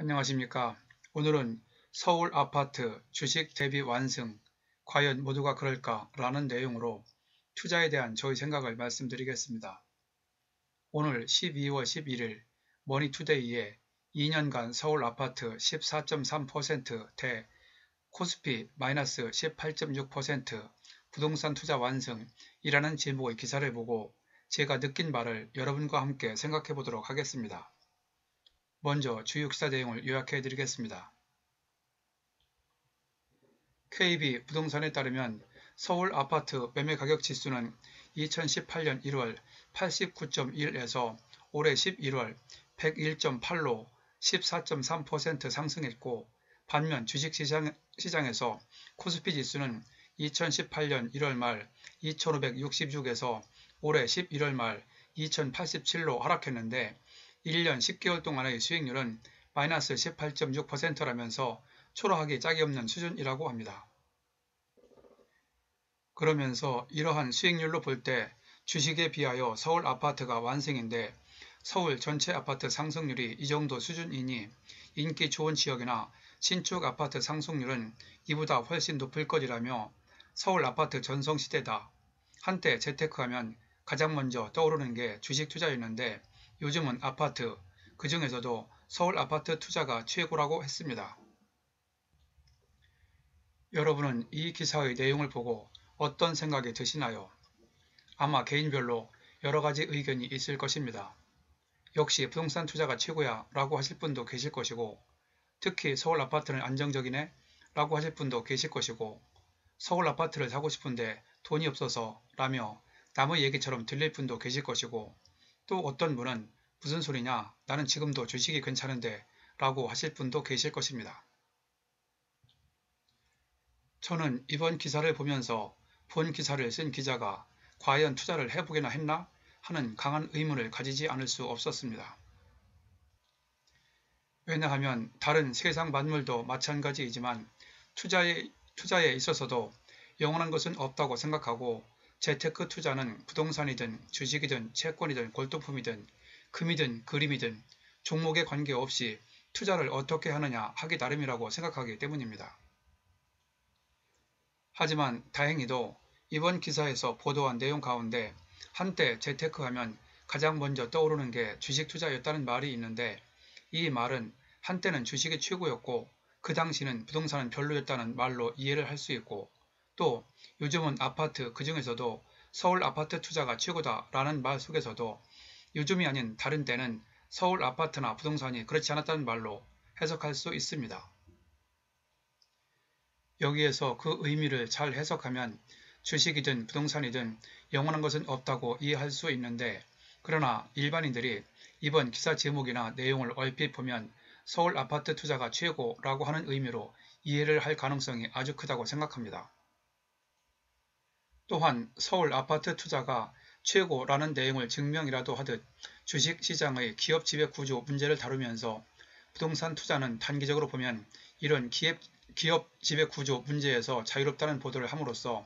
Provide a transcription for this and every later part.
안녕하십니까. 오늘은 서울 아파트 주식 대비 완승, 과연 모두가 그럴까? 라는 내용으로 투자에 대한 저의 생각을 말씀드리겠습니다. 오늘 12월 11일 머니투데이에 2년간 서울 아파트 14.3%대 코스피 마이너스 18.6% 부동산 투자 완승이라는 제목의 기사를 보고 제가 느낀 바를 여러분과 함께 생각해 보도록 하겠습니다. 먼저 주요 기사 내용을 요약해 드리겠습니다. KB 부동산에 따르면 서울 아파트 매매 가격 지수는 2018년 1월 89.1에서 올해 11월 101.8로 14.3% 상승했고, 반면 주식시장에서 코스피 지수는 2018년 1월 말 2566에서 올해 11월 말 2087로 하락했는데, 1년 10개월 동안의 수익률은 마이너스 18.6%라면서 초라하기 짝이 없는 수준이라고 합니다. 그러면서 이러한 수익률로 볼 때 주식에 비하여 서울 아파트가 완승인데, 서울 전체 아파트 상승률이 이 정도 수준이니 인기 좋은 지역이나 신축 아파트 상승률은 이보다 훨씬 높을 것이라며, 서울 아파트 전성시대다. 한때 재테크하면 가장 먼저 떠오르는 게 주식 투자였는데 요즘은 아파트, 그 중에서도 서울 아파트 투자가 최고라고 했습니다. 여러분은 이 기사의 내용을 보고 어떤 생각이 드시나요? 아마 개인별로 여러 가지 의견이 있을 것입니다. 역시 부동산 투자가 최고야 라고 하실 분도 계실 것이고, 특히 서울 아파트는 안정적이네 라고 하실 분도 계실 것이고, 서울 아파트를 사고 싶은데 돈이 없어서 라며 남의 얘기처럼 들릴 분도 계실 것이고, 또 어떤 분은 무슨 소리냐, 나는 지금도 주식이 괜찮은데 라고 하실 분도 계실 것입니다. 저는 이번 기사를 보면서 본 기사를 쓴 기자가 과연 투자를 해보게나 했나 하는 강한 의문을 가지지 않을 수 없었습니다. 왜냐하면 다른 세상 만물도 마찬가지이지만 투자에 있어서도 영원한 것은 없다고 생각하고, 재테크 투자는 부동산이든 주식이든 채권이든 골동품이든 금이든 그림이든 종목에 관계없이 투자를 어떻게 하느냐 하기 나름이라고 생각하기 때문입니다. 하지만 다행히도 이번 기사에서 보도한 내용 가운데 한때 재테크하면 가장 먼저 떠오르는 게 주식 투자였다는 말이 있는데, 이 말은 한때는 주식이 최고였고 그 당시는 부동산은 별로였다는 말로 이해를 할 수 있고, 또 요즘은 아파트, 그 중에서도 서울 아파트 투자가 최고다라는 말 속에서도 요즘이 아닌 다른 때는 서울 아파트나 부동산이 그렇지 않았다는 말로 해석할 수 있습니다. 여기에서 그 의미를 잘 해석하면 주식이든 부동산이든 영원한 것은 없다고 이해할 수 있는데, 그러나 일반인들이 이번 기사 제목이나 내용을 얼핏 보면 서울 아파트 투자가 최고라고 하는 의미로 이해를 할 가능성이 아주 크다고 생각합니다. 또한 서울 아파트 투자가 최고라는 내용을 증명이라도 하듯 주식시장의 기업 지배 구조 문제를 다루면서 부동산 투자는 단기적으로 보면 이런 기업 지배 구조 문제에서 자유롭다는 보도를 함으로써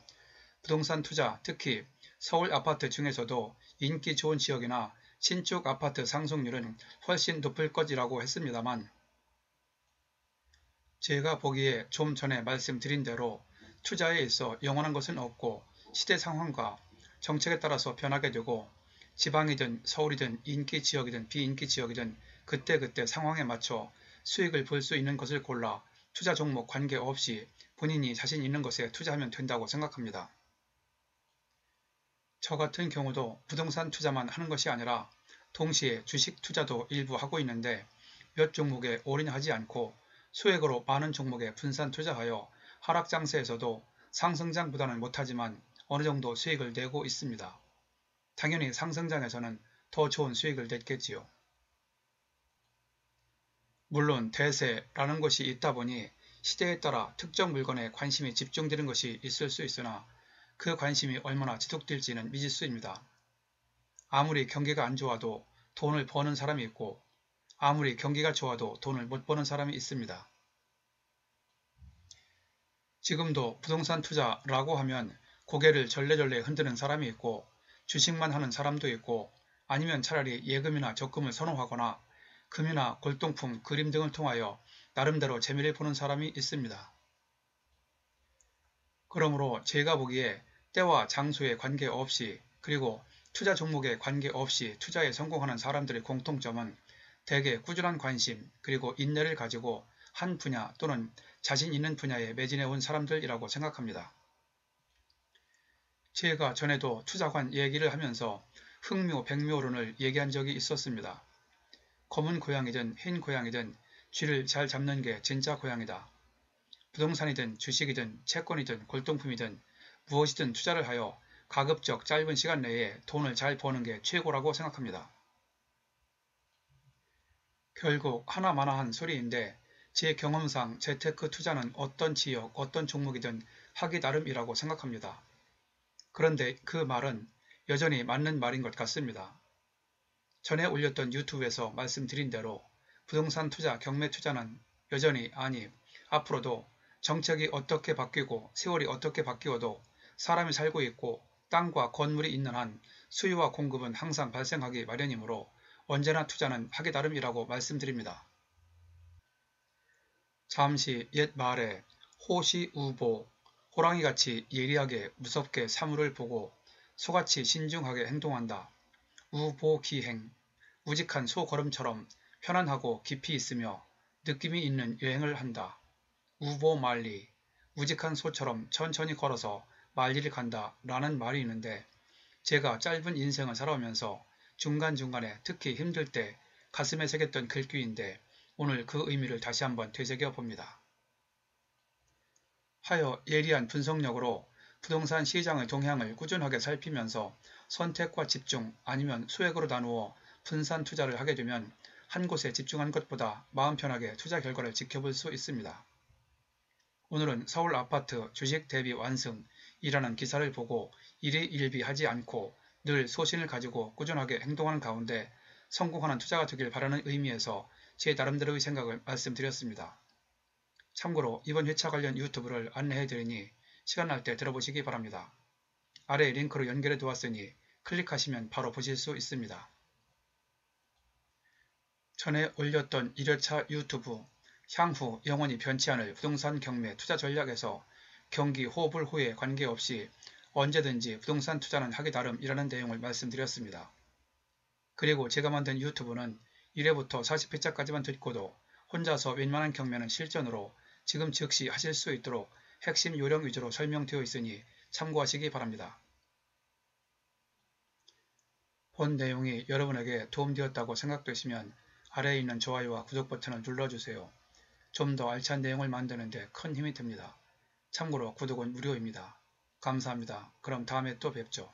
부동산 투자, 특히 서울 아파트 중에서도 인기 좋은 지역이나 신축 아파트 상승률은 훨씬 높을 것이라고 했습니다만, 제가 보기에 좀 전에 말씀드린 대로 투자에 있어 영원한 것은 없고 시대 상황과 정책에 따라서 변하게 되고, 지방이든 서울이든 인기 지역이든 비인기 지역이든 그때그때 상황에 맞춰 수익을 볼 수 있는 것을 골라 투자 종목 관계없이 본인이 자신 있는 것에 투자하면 된다고 생각합니다. 저 같은 경우도 부동산 투자만 하는 것이 아니라 동시에 주식 투자도 일부 하고 있는데, 몇 종목에 올인하지 않고 소액으로 많은 종목에 분산 투자하여 하락 장세에서도 상승장보다는 못하지만 어느 정도 수익을 내고 있습니다. 당연히 상승장에서는 더 좋은 수익을 냈겠지요. 물론 대세라는 것이 있다 보니 시대에 따라 특정 물건에 관심이 집중되는 것이 있을 수 있으나 그 관심이 얼마나 지속될지는 미지수입니다. 아무리 경기가 안 좋아도 돈을 버는 사람이 있고, 아무리 경기가 좋아도 돈을 못 버는 사람이 있습니다. 지금도 부동산 투자라고 하면 고개를 절레절레 흔드는 사람이 있고, 주식만 하는 사람도 있고, 아니면 차라리 예금이나 적금을 선호하거나 금이나 골동품, 그림 등을 통하여 나름대로 재미를 보는 사람이 있습니다. 그러므로 제가 보기에 때와 장소에 관계없이 그리고 투자 종목에 관계없이 투자에 성공하는 사람들의 공통점은 대개 꾸준한 관심 그리고 인내를 가지고 한 분야 또는 자신 있는 분야에 매진해 온 사람들이라고 생각합니다. 제가 전에도 투자관 얘기를 하면서 흑묘, 백묘론을 얘기한 적이 있었습니다. 검은 고양이든 흰 고양이든 쥐를 잘 잡는 게 진짜 고양이다. 부동산이든 주식이든 채권이든 골동품이든 무엇이든 투자를 하여 가급적 짧은 시간 내에 돈을 잘 버는 게 최고라고 생각합니다. 결국 하나마나한 소리인데 제 경험상 재테크 투자는 어떤 지역, 어떤 종목이든 하기 나름이라고 생각합니다. 그런데 그 말은 여전히 맞는 말인 것 같습니다. 전에 올렸던 유튜브에서 말씀드린 대로 부동산 투자, 경매 투자는 여전히 앞으로도 정책이 어떻게 바뀌고 세월이 어떻게 바뀌어도 사람이 살고 있고 땅과 건물이 있는 한 수요와 공급은 항상 발생하기 마련이므로 언제나 투자는 하기 나름이라고 말씀드립니다. 잠시 옛 말에 호시우보, 호랑이같이 예리하게 무섭게 사물을 보고 소같이 신중하게 행동한다. 우보기행, 우직한 소걸음처럼 편안하고 깊이 있으며 느낌이 있는 여행을 한다. 우보말리, 우직한 소처럼 천천히 걸어서 말리를 간다 라는 말이 있는데 제가 짧은 인생을 살아오면서 중간중간에 특히 힘들 때 가슴에 새겼던 글귀인데 오늘 그 의미를 다시 한번 되새겨 봅니다. 하여 예리한 분석력으로 부동산 시장의 동향을 꾸준하게 살피면서 선택과 집중 아니면 소액으로 나누어 분산 투자를 하게 되면 한 곳에 집중한 것보다 마음 편하게 투자 결과를 지켜볼 수 있습니다. 오늘은 서울 아파트 주식 대비 완승이라는 기사를 보고 일희일비하지 않고 늘 소신을 가지고 꾸준하게 행동하는 가운데 성공하는 투자가 되길 바라는 의미에서 제 나름대로의 생각을 말씀드렸습니다. 참고로 이번 회차 관련 유튜브를 안내해드리니 시간 날 때 들어보시기 바랍니다. 아래 링크로 연결해 두었으니 클릭하시면 바로 보실 수 있습니다. 전에 올렸던 1회차 유튜브 향후 영원히 변치 않을 부동산 경매 투자 전략에서 경기 호불호에 관계없이 언제든지 부동산 투자는 하기 나름이라는 내용을 말씀드렸습니다. 그리고 제가 만든 유튜브는 1회부터 40회차까지만 듣고도 혼자서 웬만한 경매는 실전으로 지금 즉시 하실 수 있도록 핵심 요령 위주로 설명되어 있으니 참고하시기 바랍니다. 본 내용이 여러분에게 도움되었다고 생각되시면 아래에 있는 좋아요와 구독 버튼을 눌러주세요. 좀 더 알찬 내용을 만드는 데 큰 힘이 됩니다. 참고로 구독은 무료입니다. 감사합니다. 그럼 다음에 또 뵙죠.